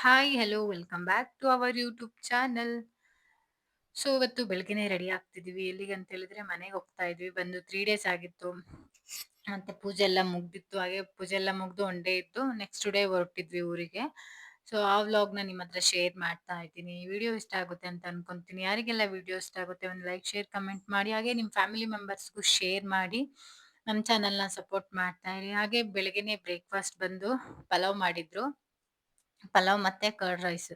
Hi hello welcome back to our YouTube channel. So ಇವತ್ತು ಬೆಳಗ್ಗೆನೆ ready ಆಗ್ತಿದೀವಿ. ಎಲ್ಲಿಗೆ ಅಂತ ಹೇಳಿದ್ರೆ ಮನೆಗೆ ಹೋಗ್ತಾ ಇದ್ವಿ. ಬಂದು 3 ಡೇಸ್ ಆಗಿತ್ತು. ಮತ್ತೆ ಪೂಜೆ ಎಲ್ಲ ಮುಗ್ದಿತ್ತು. ಹಾಗೆ ಪೂಜೆ ಎಲ್ಲ ಮುಗ್ದು ಒನ್ ಡೇ ಇತ್ತು. ನೆಕ್ಸ್ಟ್ ಡೇ ಹೊರಟಿದ್ವಿ ಊರಿಗೆ. ಸೊ ಆ ವ್ಲಾಗ್ನ ನಿಮ್ಮ ಹತ್ರ ಶೇರ್ ಮಾಡ್ತಾ ಇದ್ದೀನಿ. ವಿಡಿಯೋ ಇಷ್ಟ ಆಗುತ್ತೆ ಅಂತ ಅನ್ಕೊಂತೀನಿ. ಯಾರಿಗೆಲ್ಲ ವಿಡಿಯೋ ಇಷ್ಟ ಆಗುತ್ತೆ ಒಂದು ಲೈಕ್ ಶೇರ್ ಕಮೆಂಟ್ ಮಾಡಿ. ಹಾಗೆ ನಿಮ್ಮ ಫ್ಯಾಮಿಲಿ ಮೆಂಬರ್ಸ್ಗೂ ಶೇರ್ ಮಾಡಿ. ನಮ್ಮ ಚಾನಲ್ನ ಸಪೋರ್ಟ್ ಮಾಡ್ತಾ ಇರಿ. ಹಾಗೆ ಬೆಳಗ್ಗೆನೆ ಬ್ರೇಕ್ಫಾಸ್ಟ್ ಬಂದು ಪಲಾವ್ ಮಾಡಿದ್ರು. ಪಲಾವ್ ಮತ್ತೆ ಕರ್ಡ್ ರೈಸ್.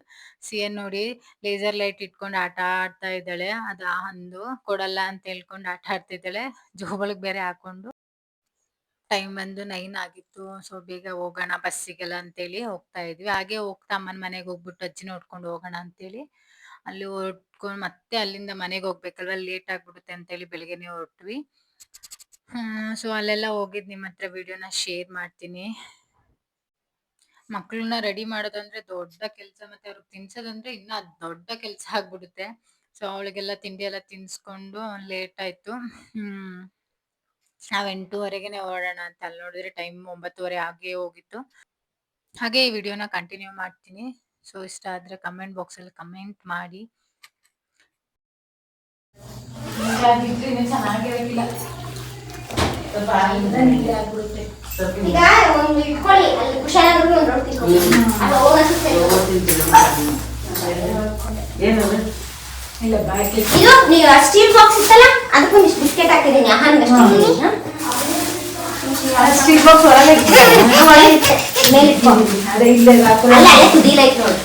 ಸಿಎನ್ ನೋಡಿ ಲೇಸರ್ ಲೈಟ್ ಇಟ್ಕೊಂಡು ಆಟ ಆಡ್ತಾ ಇದ್ದಾಳೆ. ಅದು ಅಂದು ಕೊಡಲ್ಲ ಅಂತ ಹೇಳ್ಕೊಂಡು ಆಟ ಆಡ್ತಿದ್ದಾಳೆ. ಜೋಬಳಗ್ ಬೇರೆ ಹಾಕೊಂಡು. ಟೈಮ್ ಬಂದು 9 ಆಗಿತ್ತು. ಸೊ ಬೇಗ ಹೋಗೋಣ ಬಸ್ಸಿಗೆಲ್ಲ ಅಂತೇಳಿ ಹೋಗ್ತಾ ಇದ್ವಿ. ಹಾಗೆ ಹೋಗ್ತಾ ಅಮ್ಮನ ಮನೆಗೆ ಹೋಗ್ಬಿಟ್ಟು ಅಜ್ಜಿನ ನೋಡ್ಕೊಂಡು ಹೋಗೋಣ ಅಂತೇಳಿ ಅಲ್ಲಿ ಹೊರಟ್ಕೊಂಡು ಮತ್ತೆ ಅಲ್ಲಿಂದ ಮನೆಗೆ ಹೋಗ್ಬೇಕಲ್ವಾ, ಲೇಟ್ ಆಗ್ಬಿಡುತ್ತೆ ಅಂತೇಳಿ ಬೆಳಗ್ಗೆನೆ ಹೊರಟ್ವಿ. ಸೊ ಅಲ್ಲೆಲ್ಲ ಹೋಗಿದ್ ನಿಮ್ಮ ಹತ್ರ ವಿಡಿಯೋನ ಶೇರ್ ಮಾಡ್ತೀನಿ. ಮಕ್ಳನ್ನ ರೆಡಿ ಮಾಡೋದಂದ್ರೆ ದೊಡ್ಡ ಕೆಲ್ಸ, ಮತ್ತೆ ಅವ್ರಿಗೆ ತಿನ್ಸೋದಂದ್ರೆ ಇನ್ನ ದೊಡ್ಡ ಕೆಲ್ಸ ಆಗ್ಬಿಡುತ್ತೆ. ಸೊ ಅವಳಿಗೆಲ್ಲ ತಿಂಡಿ ಎಲ್ಲ ತಿನ್ಸ್ಕೊಂಡು ಲೇಟ್ ಆಯ್ತು. ನಾವ್ 8:30ಗೆನೆ ಹೊರಡೋಣ ಅಂತ ಅಲ್ಲಿ ನೋಡಿದ್ರೆ ಟೈಮ್ 9:30 ಆಗೇ ಹೋಗಿತ್ತು. ಹಾಗೆ ಈ ವಿಡಿಯೋನ ಕಂಟಿನ್ಯೂ ಮಾಡ್ತೀನಿ. ಸೊ ಇಷ್ಟ ಆದ್ರೆ ಕಮೆಂಟ್ ಬಾಕ್ಸ್ ಅಲ್ಲಿ ಕಮೆಂಟ್ ಮಾಡಿ. ಚೆನ್ನಾಗಿರಲಿಲ್ಲ, ಸ್ವಲ್ಪ ಆಗಿಂದ ನೀರೇ ಆಗ್ಬಿಡುತ್ತೆ. ಈಗ ಒಂದು ಇಟ್ಕೊಳ್ಳಿ, ಅಲ್ಲಿ ಕುಶಾಲಾಗಿ ಒಂದು ರೊಟ್ಟಿ ಅಲ್ಲ ಹೋಗುತ್ತೆ. ಏನದು ಇಲ್ಲ ಬಾಯ್ಕೆ ಇದು ನೀವು ಸ್ಟೀಲ್ ಬಾಕ್ಸ್ ಇತ್ತಲ್ಲ ಅದಕ್ಕೆ ಇಷ್ಟು ಬಿಸ್ಕೆಟ್ ಹಾಕಿದ್ದೀನಿ. ಆಹಾರ ಸ್ಟೀಲ್ ಬಾಕ್ಸ್ ಒಳಗೆ ಮೇಲೆ ಇಟ್ಕೊಂಡು ಅದೇ ಇಲ್ಲ ಅಲ್ಲ ಅಲ್ಲೇ ಕುದಿಲ್ಲ ಇತ್ತು ನೋಡಿ.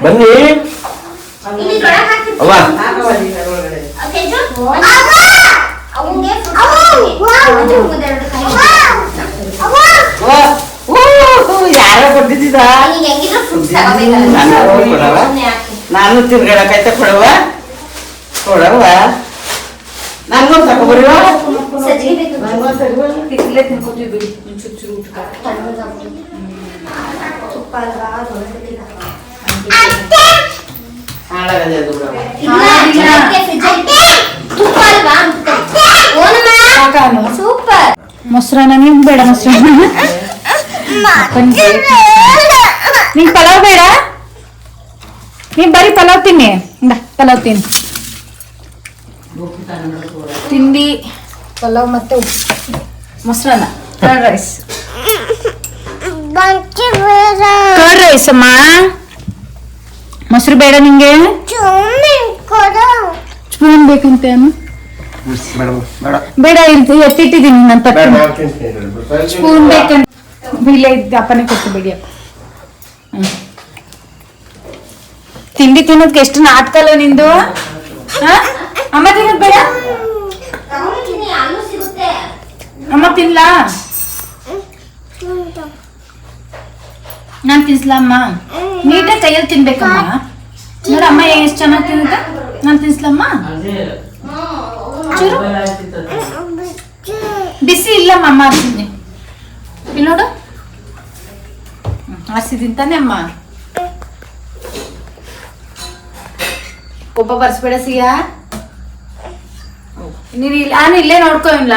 ಬನ್ನಿ ಯಾರ ಕೊಟ್ಟಿದ್ದ ನಾನು ತಿರ್ಗಾಡಕೈತೆ ಕೊಡವ ಕೊಡವ ನಂಗೊಂದು ತಗೊಬರಿವ ಇಲ್ಲೇ ತಿನ್ಕೋತೀವಿ ಬಿಡಿ. ಚುಚ್ಚು ಊಟ ತುಪ್ಪ ಸೂಪರ್. ಮೊಸರನ್ನ ನಿಮ್ ಬೇಡ, ಮೊಸರನ್ನ ನಿಂಗೆ ಪಲಾವ್ ಬೇಡ, ನೀನ್ ಬರೀ ಪಲಾವ್ ತಿನ್ನಿ. ಪಲಾವ್ ತಿನ್ನಿ, ತಿಂಡಿ ಪಲಾವ್ ಮತ್ತೆ ಮೊಸರನ್ನ ಕರ್ಡ್ ರೈಸ್. ಕರ್ಡ್ ರೈಸ್ ಅಮ್ಮ, ಮೊಸರು ಬೇಡ ನಿಂಗೆ? ಸ್ಪೂನ್ ಬೇಕಂತೆ ಬೇಡ, ಎತ್ತಿಟ್ಟಿದ್ದೀನಿ ನಾನು ತಪ್ಪು. ಸ್ಪೂನ್ ಬೇಕಂತ ಇಲ್ಲ ಇದ್ದ ಅಪ್ಪನೇ ಕೊಟ್ಟು ಬಿಡಿ. ತಿಂಡಿ ತಿನ್ನೋದಕ್ಕೆ ಎಷ್ಟು ನಾಟಕಲ್ಲ ನಿಂದು. ಅಮ್ಮ ತಿನ್ನೋದು ಬೇಡ, ಅಮ್ಮ ತಿನ್ಲಾ? ನಾನ್ ತಿನ್ಸ್ಲಮ್ಮ? ನೀಟಾಗಿ ಕೈಯಲ್ಲಿ ತಿನ್ಬೇಕಮ್ಮ. ನೋಡ ಅಮ್ಮ ಎಷ್ಟು ಚೆನ್ನಾಗಿ ತಿನ್ನುತ್ತೆ. ನಾನ್ ತಿನ್ಸ್ಲಮ್ಮ? ಚೂರು ಬಿಸಿ ಇಲ್ಲಮ್ಮ, ಅಮ್ಮ ಆರ್ಸಿದ್ನಿ. ಇಲ್ಲಿ ನೋಡು, ಆರ್ಸಿದ್ದೀನಿ ತಾನೆ ಅಮ್ಮ. ಒಬ್ಬ ಬರ್ಸ್ಬೇಡ ಸಿಯ, ನೀನು ನಾನು ಇಲ್ಲೇ ನೋಡ್ಕೊ. ಇಲ್ಲ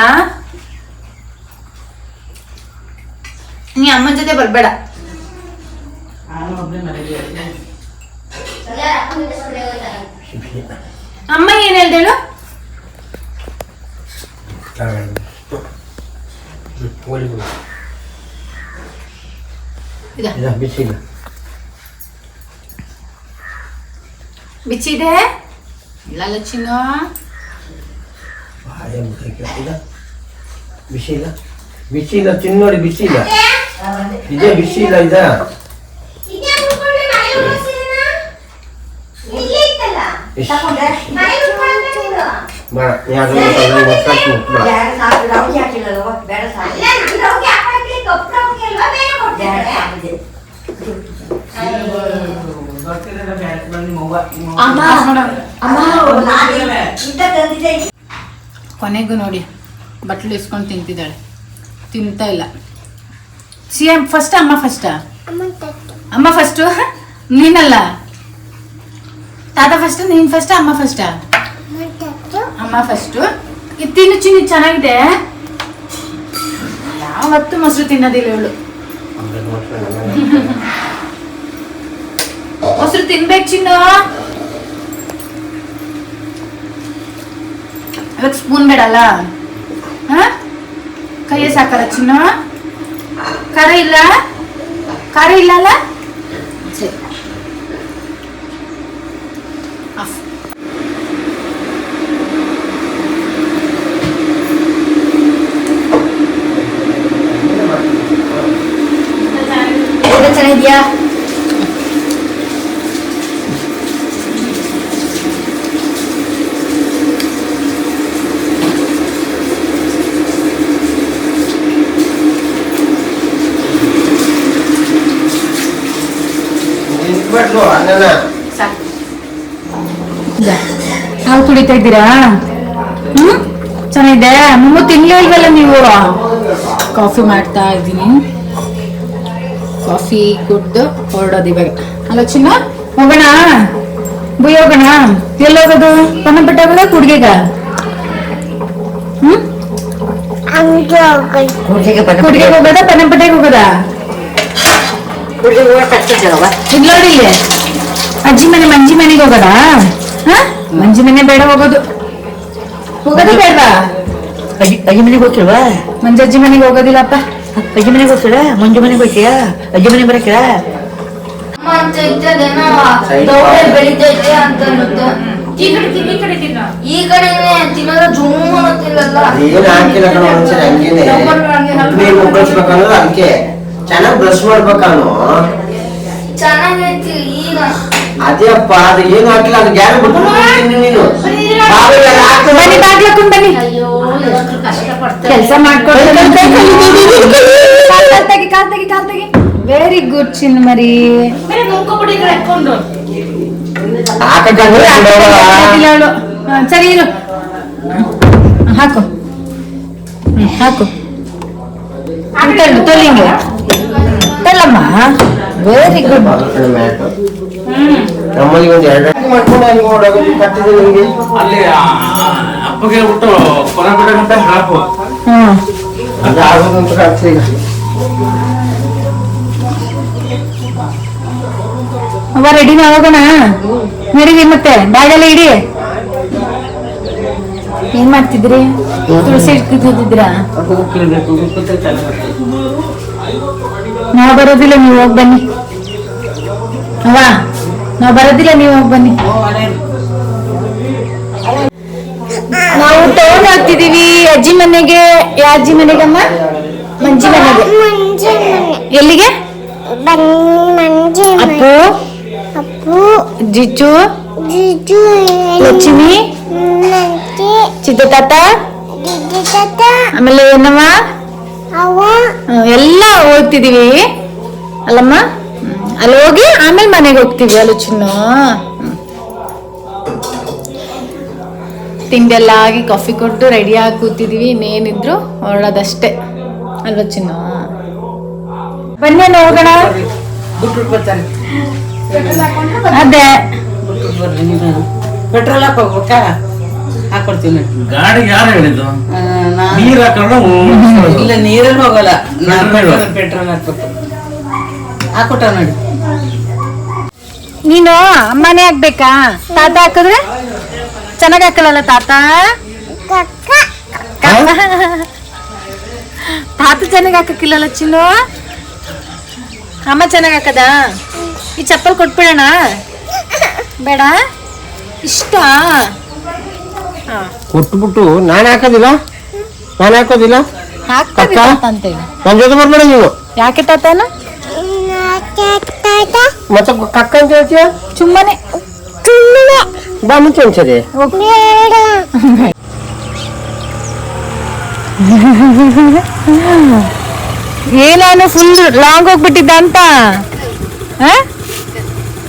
ನೀ ಅಮ್ಮನ ಜೊತೆ ಬರ್ಬೇಡ. ಅಮ್ಮ ಏನ್ ಹೇಳ್ದೇಳು? ಬಿಚ್ಚಿದೆ ಇಲ್ಲ ಚಿನ್ನು? ಬಿಸಿ ಇಲ್ಲ, ಬಿಸಿ ಇಲ್ಲ, ತಿನ್ ನೋಡಿ. ಬಿಸಿ ಇಲ್ಲ, ಇದೇ ಬಿಸಿ ಇಲ್ಲ. ಇದ ಕೊನೆಗೂ ನೋಡಿ ಬಟ್ಲು ಇಸ್ಕೊಂಡು ತಿಂತಿದ್ದಾಳೆ. ತಿಂತಾ ಇಲ್ಲ. CM ಫಸ್ಟ್ ಅಮ್ಮ ಫಸ್ಟ್? ಅಮ್ಮ ಫಸ್ಟು ನೀನಲ್ಲ, ತಾತ ಫಸ್ಟ್ ನೀನ್ ಫಸ್ಟ್ ಅಮ್ಮ ಫಸ್ಟ್? ಅಮ್ಮ ಫಸ್ಟು. ಇದು ತಿನ್ನು ಚಿನ್ನು, ಚೆನ್ನಾಗಿದೆ. ಯಾವತ್ತು ಮೊಸರು ತಿನ್ನೋದಿಲ್ಲ ಇವಳು. ಮೊಸರು ತಿನ್ಬೇಕು ಚಿನ್ನು. ಇವತ್ತು ಸ್ಪೂನ್ ಬೇಡಲ್ಲ, ಕೈಯೇ ಸಾಕಲ್ಲ ಚಿನ್ನು. ಖಾರ ಇಲ್ಲ, ಖಾರ ಇಲ್ಲ ಅಲ್ಲ? ಸರಿ ಆಫ್. ಚೆನ್ನಾಗಿದ್ಯಾ? ನಾವು ಕುಡಿತಾ ಇದ್ದೀರಾ? ಚೆನ್ನಾಗಿದೆ. ಮಮ್ಮ ತಿನ್ಲೇ ಇಲ್ವಲ್ಲ ನೀವು? ಕಾಫಿ ಮಾಡ್ತಾ ಇದ್ದೀನಿ. ಕಾಫಿ ಕುಡ್ದು ಹೊರಡೋದು ಇವಾಗ. ಅಲ್ಲ ಚಿನ್ನ, ಹೋಗೋಣ ಬುಯ್ ಹೋಗೋಣ. ಎಲ್ಲಿ ಹೋಗೋದು? ಪನ್ನಪಟ್ಟ ಹೋಗೋದ ಕುಡ್ಗೆಗ? ಕುಡ್ಗೆ ಹೋಗೋದ ಪನ್ನಪಟ್ಟೆಗೆ ಹೋಗೋದ? ಇಲ್ಲಿ ನೋಡಿ, ಇಲ್ಲಿ ಅಜ್ಜಿ ಮನೆ ಮಂಜಿ ಮನೆಗೆ ಹೋಗೋದಾ? ಮಂಜಿ ಮನೆ ಬೇಡ, ಹೋಗೋದು ಬೇಡವಾ? ಅಜ್ಜಿ ಮನೆಗೆ ಹೋಗ್ತಿಲ್ವಾ? ಮಂಜಜ್ಜಿ ಮನೆಗೆ ಹೋಗೋದಿಲ್ಲಪ್ಪ. ಅಜ್ಜಿ ಮನೆಗೆ ಹೋಗ್ತೀರಾ? ಮಂಜು ಮನೆಗೆ ಹೋಗ್ತೀಯಾ? ಅಜ್ಜಿ ಮನೆಗೆ ಬರಕ್ಕಿಲ್ಲ? ಬೆಳಿತೈತೆ ಅಂತ ಈ ಕಡೆ ತಿನ್ನೋದು ಜೂಮ್ ಅನ್ನೋದಿಲ್ಲಲ್ಲ. ಅದಕ್ಕೆ ಚೆನ್ನಾಗಿ ಬ್ರಷ್ ಮಾಡ್ಬೇಕಾನು. ಚೆನ್ನಾಗೈತಿ ಈಗ. ಅದೇ ಅಪ್ಪ, ಅದು ಏನು ಹಾಕಿಲ್ಲ, ಅದು ಗ್ಯಾರ ಬಿಟ್ಟು ನೀನು ಬನ್ನಿ ಬಾಗ್ಲಕ್ಕೊಂಡ್ ಬನ್ನಿ. ಅಯ್ಯೋ ಎಷ್ಟು ಕಷ್ಟಪಡ್ತಾರೆ. ಕೆಲಸ ಮಾಡ್ಕೊಂಡು ಕಾಲ್ ತೆಗಿ. ವೆರಿ ಗುಡ್ ಚಿನ್ನ ಮರಿ. ಸರಿ ಇರು, ಹಾಕು ಹಾಕು. ತೊಲಿಂಗೆ ತಲ್ಲಮ್ಮ. Very good. ನಮ್ಮಲ್ಲಿ ಒಂದು 2 ಮಾಡ್ಕೊಂಡು ಕಟ್ಟಿದೆ ನಿಮಗೆ. ಅಲ್ಲಿ ಅಪ್ಪಗೆ ಬಿಟ್ಟು ಪರಬಿಡ ಗಂಟೆ ಹಾಕು. ಅದು ಆಗೋದಂತ ಕಾಣ್ತದೆ ಈಗ. ಅವ ರೆಡಿನ ಹೋಗೋಣ. ನಡೀರಿ ಮತ್ತೆ ಬ್ಯಾಗೆಲ್ಲ ಇಡಿ. ಏನ್ ಮಾಡ್ತಿದ್ರಿ? ತುಳಸಿ ಇಟ್ತಿದ್ದೀರಾ? ನಾವು ಬರೋದಿಲ್ಲ, ನೀವು ಹೋಗಿ ಬನ್ನಿ. ಅವ ನಾವು ಬರೋದಿಲ್ಲ, ನೀವು ಹೋಗಿ ಬನ್ನಿ. ನಾವು ಟೌನ್ ಹೋಗ್ತಿದೀವಿ ಅಜ್ಜಿ ಮನೆಗೆ. ಯಾವ ಅಜ್ಜಿ ಮನೆಗಮ್ಮ? ಮಂಜಿ ಮನೆಗೆ. ಎಲ್ಲಿಗೆ? ಅಪ್ಪು, ಜಿಚ್ಚು, ಲಕ್ಷ್ಮಿ, ಚಿತ್ತ ತಾತ, ಆಮೇಲೆ ಏನಮ್ಮ ಎಲ್ಲ ಹೋಗ್ತಿದೀವಿ ಅಲ್ಲಮ್ಮ. ಅಲ್ಲಿ ಹೋಗಿ ಆಮೇಲೆ ಮನೆಗೆ ಹೋಗ್ತೀವಿ ಅಲ್ಲ ಚಿನ್ನು. ತಿಂಡೆಲ್ಲ ಆಗಿ ಕಾಫಿ ಕೊಟ್ಟು ರೆಡಿ ಆಗಿ ಕೂತಿದೀವಿ. ಇನ್ನೇನಿದ್ರು ಹೊರಡೋದಷ್ಟೇ ಅಲ್ವ ಚಿನ್ನು? ಬನ್ನಿ ಹೋಗೋಣ. ಅದೇ ಪೆಟ್ರೋಲ್ ಹಾಕೋಬೇಕಾ? ಹಾಕೊಡ್ತೀನಿ. ಗಾಡಿಗೆ ಯಾರು ಹೇಳಿದ್ದು? ನೀರ್ ಹಾಕೊಂಡು ಇಲ್ಲ, ನೀರಲ್ಲಿ ಹೋಗಲ್ಲ. ಪೆಟ್ರೋಲ್ ಹಾಕ್ಬೇಕು. ಹಾಕೊಟ್ಟ ನೋಡಿ. ನೀನು ಅಮ್ಮನೇ ಹಾಕ್ಬೇಕಾ? ತಾತ ಹಾಕಿದ್ರೆ ಚೆನ್ನಾಗಿ ಹಾಕಲ್ಲ ತಾತ. ತಾತ ಚೆನ್ನಾಗಿ ಹಾಕಕ್ಕಿಲ್ಲಲ್ಲ ಚಿನ್ನು. ಅಮ್ಮ ಚೆನ್ನಾಗಿ ಹಾಕದ? ಈ ಚಪ್ಪಲ್ ಕೊಟ್ಬಿಡೋಣ ಬೇಡ? ಇಷ್ಟ ಕೊಟ್ಬಿಟ್ಟು ನಾನು ಹಾಕೋದಿಲ್ಲ ಹಾಕ್ತಾ ಅಂತೇಳಿ. ನನ್ನ ಜೊತೆ ಬರ್ಬೇಡ ನೀನು. ಯಾಕೆ ತಾತನ ಮತ್ತೆ ಕಕ್ಕ ಅಂತ ಹೇಳ್ತೀಯ? ಸುಮ್ಮನೆ ಬಾ ಮುಂಚೆ ಅನ್ಸದೆ. ಏನಾನು ಫುಲ್ ಲಾಂಗ್ ಹೋಗ್ಬಿಟ್ಟಿದ್ದ ಅಂತ.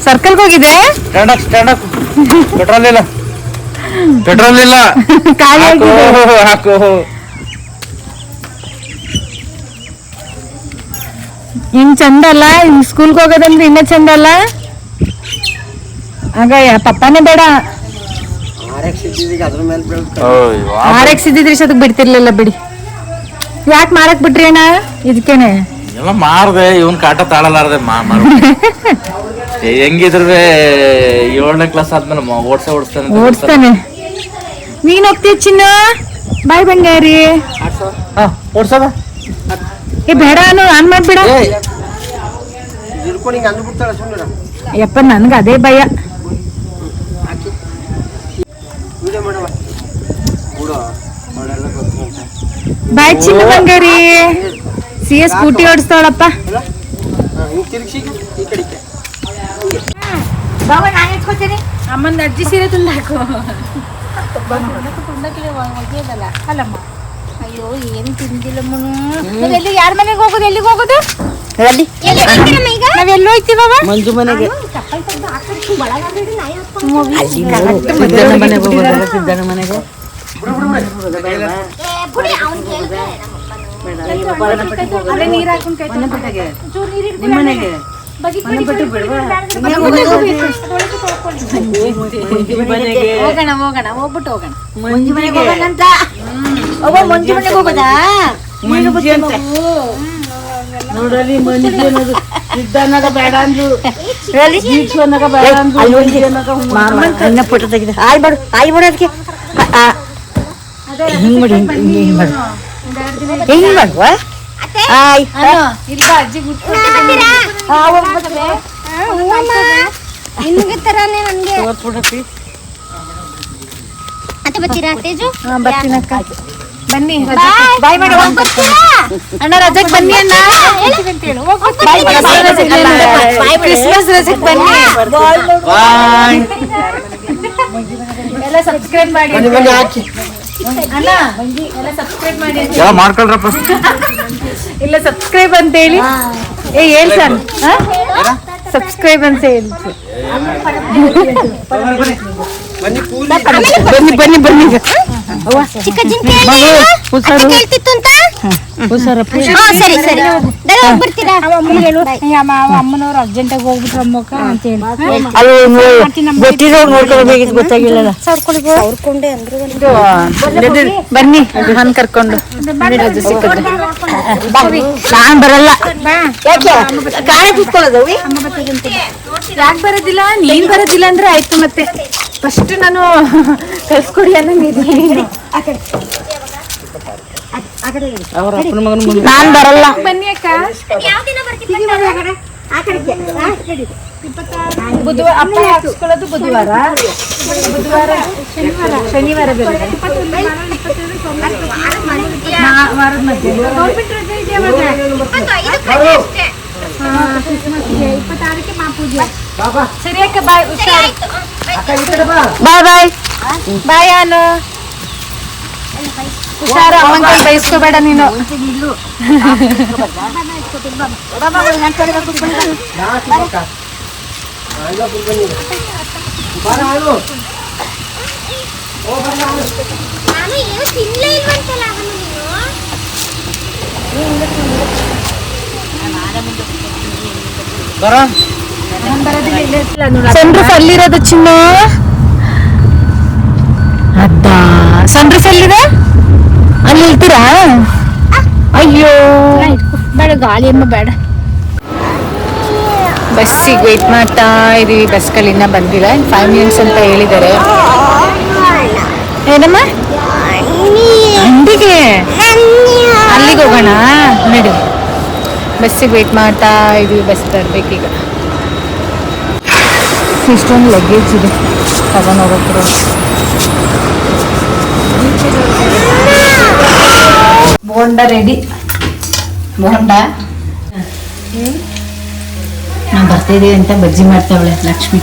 ಸರ್ಕಲ್ಗೆ ಹೋಗಿದೆ. ಪೆಟ್ರೋಲ್ ಇಲ್ಲ ಖಾಲಿ ಹಾಕು. ಹಿಂಗ್ ಚಂದ ಅಲ್ಲ, ಹಿಂಗ್ ಸ್ಕೂಲ್ಗೆ ಹೋಗೋದಂದ್ರೆ ಇನ್ನೂ ಚಂದ ಅಲ್ಲ. ಆಗ ಪಪ್ಪನೇ ಬೇಡ, RX ಇದ್ದಿದ್ರೆ ಅದಕ್ಕೆ ಬಿಡ್ತಿರ್ಲಿಲ್ಲ ಬಿಡಿ. ಯಾಕೆ ಮಾರಕ್ ಬಿಟ್ರಿ ಅಣ್ಣ? ಇದಕ್ಕೇನೆ ಎಲ್ಲ ಮಾರ್ದೆ, ಇವನ್ ಕಾಟ ತಾಳಲಾರ್ದೆ ಹೆಂಗಿದ್ರು 7ನೇ ಕ್ಲಾಸ್ ಆದ್ಮೇಲೆ ಓಡಿಸ್ತಾನೆ. ನೀನ್ ಹೋಗ್ತೀಯ ಚಿನ್ನ? ಬಾಯ್ ಬಂಗಾರಿ. ಓಡ್ಸೋದ ಏ ಬೇಡ ಆನ್ ಮಾಡ್ಬೇಡ. ಯಪ್ಪ ನನ್ಗೆ ಅದೇ ಭಯ. ಬಾಯ್ ಚಿನ್ನ ಬಂಗಾರಿ. CS scooty ಓಡಿಸ್ತಾವಳಪ್ಪ. ಅಮ್ಮಂದ ಅಜ್ಜಿ ಸೀರೆ ತಂದಾಕು. ಅಲ್ಲಮ್ಮ ಅಯ್ಯೋ ಏನು ತಿಂದಿಲ್ಲ ಮನು. ಎಲ್ಲಿ ಯಾರ ಮನೆಗೆ ಹೋಗೋದು? ಎಲ್ಲಿಗೆ ಹೋಗೋದು? ನಾವೆಲ್ಲ ಹೋಯ್ತೀವ? ಮಂಜು ಮನೆಗೆ. ಸಿದ್ದಣ್ಣ ಮನೆಗೆ. ನೀರ್ ಹಾಕೊಂಡು ನಿಮ್ಮ ಮನೆಗೆ ಹೋಗೋಣ ಹೋಗೋಣ ಹೋಗ್ಬಿಟ್ಟು ಹೋಗೋಣ. ಮಂಜು ಮನೆಗೆ ಹೋಗೋಣಂತ. ಅವ್ವ ಮಂಜು ಮನೆಗೆ ಹೋಗೋದಾ? ನೋಡಲಿ ಮಂಜು ಅನ್ನೋದು ಸಿದ್ದಣ್ಣಗ ಬೇಡ ಅಂದ್ರು, ದೀಕ್ಷು ಅನ್ನಗ ಬೇಡ ಅಂದ್ರು. ಅನ್ನ ಫೋಟೋ ತೆಗಿದೆ. ಆಯ್ ಮಾಡು ಅದಕ್ಕೆ ಹಿಂಗ್ ಮಾಡಿ ಹಿಂಗ್ ಮಾಡು ಹಿಂಗ್ ಮಾಡುವ. ಆಯ್ ಇಲ್ಲ ಅಜ್ಜಿ ನಿಮ್ಗೆ ತರಾನೇ ನನ್ಗೆ. ತೋರ್ಸ್ಬಿಡಪ್ಪಿ. ಅತ್ತೆ ಬರ್ತೀರಾ ತೇಜು? ಬರ್ತೀನಕ್ಕ. ಬನ್ನಿ ಬಾಯ್ ಮಾಡಿ ಅಣ್ಣ, ರಜಕ್ ಬನ್ನಿ ಅಣ್ಣ. ಕ್ರಿಸ್ಮಸ್ ರಜಕ್ ಬನ್ನಿ. ಎಲ್ಲ ಸಬ್ಸ್ಕ್ರೈಬ್ ಮಾಡಿ ಅಣ್ಣ. ಎಲ್ಲ ಸಬ್ಸ್ಕ್ರೈಬ್ ಮಾಡಿ. ಮಾಡ್ಕೊಳ್ರಪ್ಪ. ಇಲ್ಲ ಸಬ್ಸ್ಕ್ರೈಬ್ ಅಂತ ಹೇಳಿ. ಹೇಳಿ ಸರ್, ಸಬ್ಸ್ಕ್ರೈಬ್ ಅಂತ ಹೇಳಿ. ಬನ್ನಿ ಬನ್ನಿ. ಚಿಕ್ಕ ಜಿಂಕೆ ಕೇಳ್ತಿತ್ತು ಅಂತ. ಸರಿ ಸರಿ ಬರ್ತೀರಾ? ಅಮ್ಮನವ್ರು ಅರ್ಜೆಂಟಾಗಿ ಹೋಗ್ಬಿಟ್ರು ಅಮ್ಮಕ್ಕ ಅಂತ ಹೇಳಿ ಗೊತ್ತಿರೋರು ನೋಡ್ಕೊಳ್ಬೇಕಿತ್ತು, ಗೊತ್ತಾಗಿಲ್ಲ. ಅವ್ರ್ಕೊಂಡೆ ಅಂದ್ರು. ಬನ್ನಿ ನಾನು ಕರ್ಕೊಂಡು. ನಾನ್ ಬರಲ್ಲ. ಯಾಕೆ ಕಾಯ ತಿತ್ಕೊಳ್ಳೋದು? ಯಾಕೆ ಬರೋದಿಲ್ಲ? ನೀನ್ ಬರೋದಿಲ್ಲ ಅಂದ್ರೆ ಆಯ್ತು. ಮತ್ತೆ ಫಸ್ಟ್ ನಾನು ಕಳ್ಸ್ಕೊಡಿ ಅನ್ನಂಗಿದ್ದೀನಿ. ಅವ್ರ ಅಪ್ಪನ ಮಗನ ಮುಂದೆ ನಾನ್ ಬರಲ್ಲ. ಬನ್ನಿ ಅಕ್ಕ. ಯಾವ ದಿನ ಬರ್ತೀವಿ? ಬುಧವಾರ ಅಪ್ಪ ಹಾಕ್ಸ್ಕೊಳ್ಳೋದು ಬುಧವಾರ, ಶನಿವಾರ ಬರುತ್ತೆ. ವಾರದ ಮಧ್ಯೆ ಸರಿ ಅಕ್ಕ. ಬಾಯ್. ಬಾಯ್ ಬಾಯ್ ಬಾಯ್. ಅನು ಹುಷಾರು, ಅಮ್ಮನ ಕೈ ಬಯಸ್ಕೋಬೇಡ ನೀನು. ನಾನು ಏನು ತಿನ್ಲೇ ಇಲ್ವಂತಲ್ಲ ಅವನು ನೀನು. ಸನ್ರೂಫ್ ಅಲ್ಲಿರೋದು ಚಿನ್ನ. ಅದ ಸನ್ರೂಫ್ ಎಲ್ಲಿದೆ? ಅಲ್ಲಿ ಇರ್ತೀರಾ? ಅಯ್ಯೋ ಬೇಡ, ಗಾಳಿ ಅಮ್ಮ ಬೇಡ. ಬಸ್ಸಿಗೆ ವೇಟ್ ಮಾಡ್ತಾ ಇದೀವಿ. ಬಸ್ಗಳಿನ್ನ ಬಂದಿಲ್ಲ. 5 ಮಿನಿಟ್ಸ್ ಅಂತ ಹೇಳಿದ್ದಾರೆ. ಏನಮ್ಮ? ಅಂಗಡಿಗೆ ಅಲ್ಲಿಗೆ ಹೋಗೋಣ ನಡಿ. ಬಸ್ಸಿಗೆ ವೇಟ್ ಮಾಡ್ತಾ ಇದೀವಿ. ಬಸ್ ತರಬೇಕೀಗ. ಇಷ್ಟೊಂದು ಲಗೇಜ್ ಇದೆ ತಗೊಂಡು ಹೋಗೋಕ್ಕಿರೋ. ಬೋಂಡ ರೆಡಿ. ಬೋಂಡ ನಾವು ಬರ್ತಿದ್ದೀವಿ ಅಂತ ಬಜ್ಜಿ ಮಾಡ್ತಾವಳೆ ಲಕ್ಷ್ಮಿ.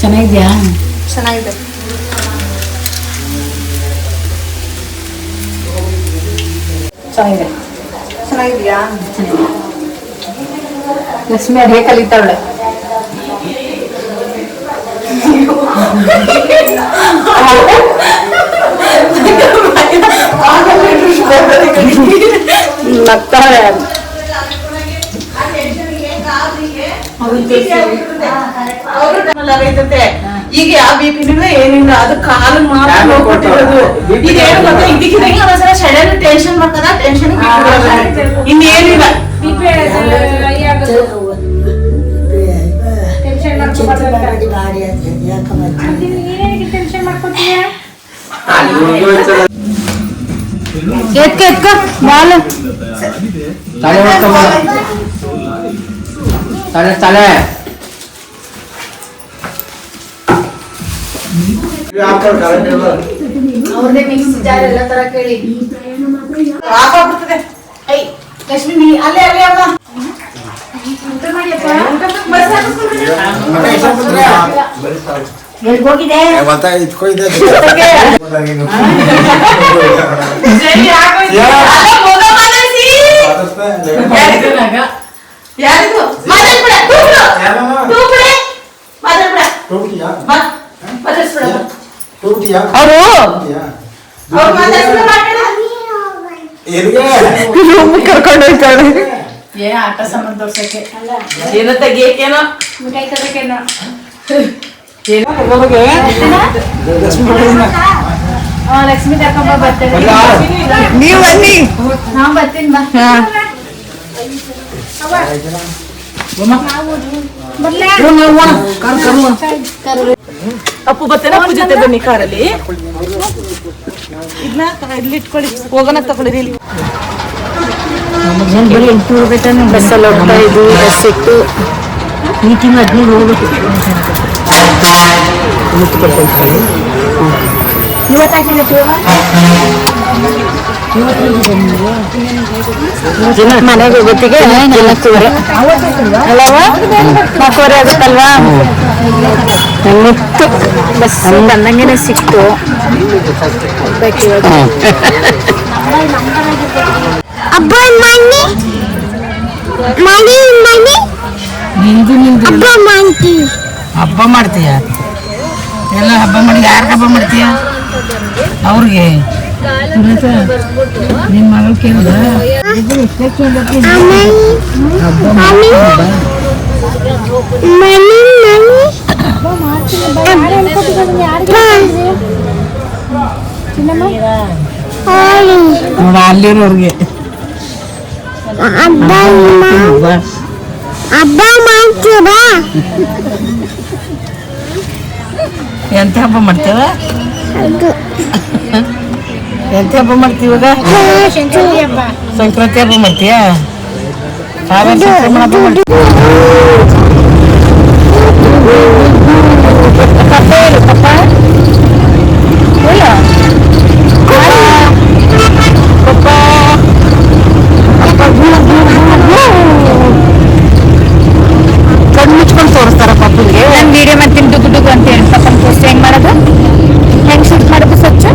ಚೆನ್ನಾಗಿದ್ಯಾ? ಚೆನ್ನಾಗಿದೆ. ಚೆನ್ನಾಗಿದೆ. ಚೆನ್ನಾಗಿದ್ಯಾ? ಲಕ್ಷ್ಮಿ ಅಡುಗೆ ಕಲಿತಾವಳೆ. ನಗ್ತಾರೆ. ಈಗ ಯಾವ ಬಿಪಿನಿಲ್ಲ ಏನಿಲ್ಲ, ಅದು ಕಾಲು ಮಾತ್ರ ನೋಡ್ಕೊಟ್ಟಿರೋದು. ಇದೇನು ಗೊತ್ತಾ, ಇದಕ್ಕಿದಂಗೆ ಒಂದ್ಸಲ ಸಡನ್ ಟೆನ್ಷನ್ ಮಾಡ್ತದ, ಟೆನ್ಷನ್ ಇನ್ನೇನಿಲ್ಲ. ಎತ್ಕ ಬಾಲ್ ತಲೆ ಹೊಡ್ಕೊಂಬ. ತಲೆ ತಲೆ ಅವ್ರದೇ ಮಿಕ್ಸ್ ಜಾರ್ ಎಲ್ಲ ತರ ಕೇಳಿ. ಆಗ್ಬಿಡ್ತದೆ. ಐ ಲಕ್ಷ್ಮಿ ನೀ ಅಲ್ಲೇ ಅಲ್ಲೇ ಅಮ್ಮ ಊಟ ಮಾಡಿಯಪ್ಪ. ಎಲ್ಗೋಗಿದೆ? ಯಾರಿದು? ಮಾತಾಡ್ಬೇಡ, ತೂಗ್ಬಿಡು. ಮಾತಾಡ್ಬೇಡ. ಬಾ, ಮಾತಾಡ್ಸ್ಬಿಡ. ಅವರು ಅವ್ರು ಮಾತಾಡ್ಸ್ಬಿಡ, ಮಾತಾಡ. ಕರ್ಕೊಂಡು ಹೋಗ್ತಾರೆ. ಏ ಆಟ ಸಂಬಂಧ ತೋರ್ಸಕ್ಕೆ ಏನೋ ತೆಗಿಯಕ್ಕೇನೋ. ಮಿಠಾಯಿ ತರಬೇಕೇನೋ. ಲಕ್ಷ್ಮಿ ತಕೊಂಬ ಬರ್ತೇನೆ. ನೀವು ಬನ್ನಿ. ನಾ ಬರ್ತೀನಿ ಬಾ. ಅಪ್ಪು ಬರ್ತೇನೆ, ಅಪ್ಪು ಜೊತೆ ಬನ್ನಿ ಕಾರಲ್ಲಿ. ಇದನ್ನ ಇಲ್ಲಿ ಇಟ್ಕೊಳ್ಳಿ, ಹೋಗೋಣ ತಗೊಳ್ಳಿ. ಇಲ್ಲಿ ಬರೀ 800 ರೂಪಾಯಿ ತಾನೆ ಬಸ್ಸಲ್ಲಿ ಹೋಗ್ತಾ ಇದ್ವಿ. ಬಸ್ ಸಿಕ್ತು. ಈ ತಿಂಗಳು 15 ಹೋಗ್ಬೇಕು. ಮನೆಗೆ ಗೊತ್ತಿಗೆ 4 ಅಲ್ಲವ 4 ಆಗುತ್ತಲ್ವಾ. ನಿತ್ತು ಬಸ್ ಬಂದಂಗೆನೆ ಸಿಕ್ತು. ಹಬ್ಬ ಮಾಡ್ತೀಯ ಎಲ್ಲ ಹಬ್ಬ ಮಾಡಿ ಯಾರಿಗೆ ಹಬ್ಬ ಮಾಡ್ತೀಯ? ಅವ್ರಿಗೆ ನಿನ್ನ ಮಗಳು ಕೇಳಿದ ನೋಡ ಅಲ್ಲಿರೋರ್ಗೆ ಹಬ್ಬ ಮಾಡ್ತೀರಾ? ಎಂತ ಹಬ್ಬ ಮಾಡ್ತೇವ? ಎಂತ ಹಬ್ಬ ಮಾಡ್ತೀವ? ಸಂಕ್ರಾಂತಿ ಹಬ್ಬ ಮಾಡ್ತೀಯ? ಹಬ್ಬ ಮಾಡ್ತೀವಿ. ಕಣ್ಮುಚ್ಕೊಂಡು ತೋರಿಸ್ತಾರ ಪಾಪುಗೆ. ನಾನು ವಿಡಿಯೋ ಮಾಡ್ತೀನಿ ಡುಗು ಡುಗು ಅಂತ ಹೇಳಿ ಪಾಪನ್ ತೋರಿಸಿ ಹೆಂಗ್ ಮಾಡೋದು, ಹೆಂಗ್ ಶೂಟ್ ಮಾಡೋದು ಸ್ವಚ್ಛ.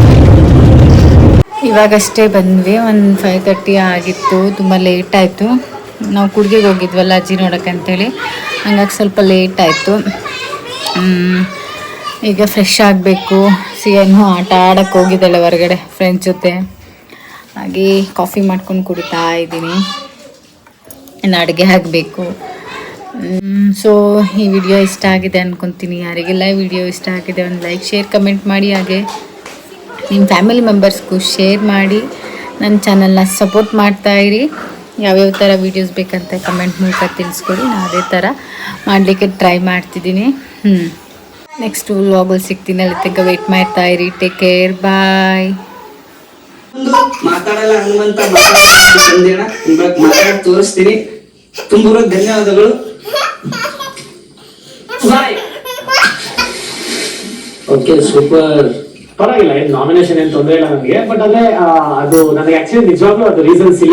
ಇವಾಗಷ್ಟೇ ಬಂದ್ವಿ. ಒಂದು 5:30 ಆಗಿತ್ತು. ತುಂಬ ಲೇಟ್ ಆಯಿತು. ನಾವು ಕುಡ್ಗೆಗೆ ಹೋಗಿದ್ವಲ್ಲ ಅಜ್ಜಿ ನೋಡೋಕ್ಕಂತೇಳಿ, ಹಂಗಾಗಿ ಸ್ವಲ್ಪ ಲೇಟ್ ಆಯಿತು. ಈಗ ಫ್ರೆಶ್ ಆಗಬೇಕು. ಸಿಯನ್ನು ಆಟ ಆಡೋಕ್ಕೆ ಹೋಗಿದ್ದಾಳೆ ಹೊರಗಡೆ ಫ್ರೆಂಡ್ಸ್ ಜೊತೆ. ಹಾಗೆ ಕಾಫಿ ಮಾಡ್ಕೊಂಡು ಕುಡಿತಾ ಇದ್ದೀನಿ. ಇನ್ನು ಅಡುಗೆ ಆಗಬೇಕು. ಸೊ ಈ ವಿಡಿಯೋ ಇಷ್ಟ ಆಗಿದೆ ಅಂದ್ಕೊತೀನಿ. ಯಾರಿಗೆಲ್ಲ ಈ ವಿಡಿಯೋ ಇಷ್ಟ ಆಗಿದೆ ಒಂದು ಲೈಕ್, ಶೇರ್, ಕಮೆಂಟ್ ಮಾಡಿ. ಹಾಗೆ ನಿಮ್ಮ ಫ್ಯಾಮಿಲಿ ಮೆಂಬರ್ಸ್ಗೂ ಶೇರ್ ಮಾಡಿ. ನನ್ನ ಚಾನಲ್ನ ಸಪೋರ್ಟ್ ಮಾಡ್ತಾಯಿರಿ. ಯಾವ್ಯಾವ ಥರ ವೀಡಿಯೋಸ್ ಬೇಕಂತ ಕಮೆಂಟ್ ಮೂಲಕ ತಿಳಿಸ್ಕೊಡಿ. ನಾನು ಅದೇ ಥರ ಮಾಡಲಿಕ್ಕೆ ಟ್ರೈ ಮಾಡ್ತಿದ್ದೀನಿ. ನೆಕ್ಸ್ಟ್ ವ್ಲಾಗಲ್ಲಿ ಸಿಗ್ತೀನಿ. ಅಲ್ಲಿ ತನಕ ವೆಯ್ಟ್ ಮಾಡ್ತಾಯಿರಿ. ಟೇಕ್ ಕೇರ್, ಬಾಯ್. ಮಾತಾಡಲ್ಲ ಹನುಮಂತ ಮಾತಾಡ ಮಾತಾಡಿ ತೋರಿಸ್ತೀನಿ. ತುಂಬ ಧನ್ಯವಾದಗಳು. Okay, super. ಪರವಾಗಿಲ್ಲ, ಏನು ನಾಮಿನೇಷನ್ ಏನು ತೊಂದರೆ ಇಲ್ಲ ನನಗೆ. ಬಟ್ ಅದೇ ಅದು ನನಗೆ ಆಕ್ಚುಲಿ ನಿಜವಾಗ್ಲೂ ಅದು ರೀಸನ್ಸ್ ಇಲ್ಲ.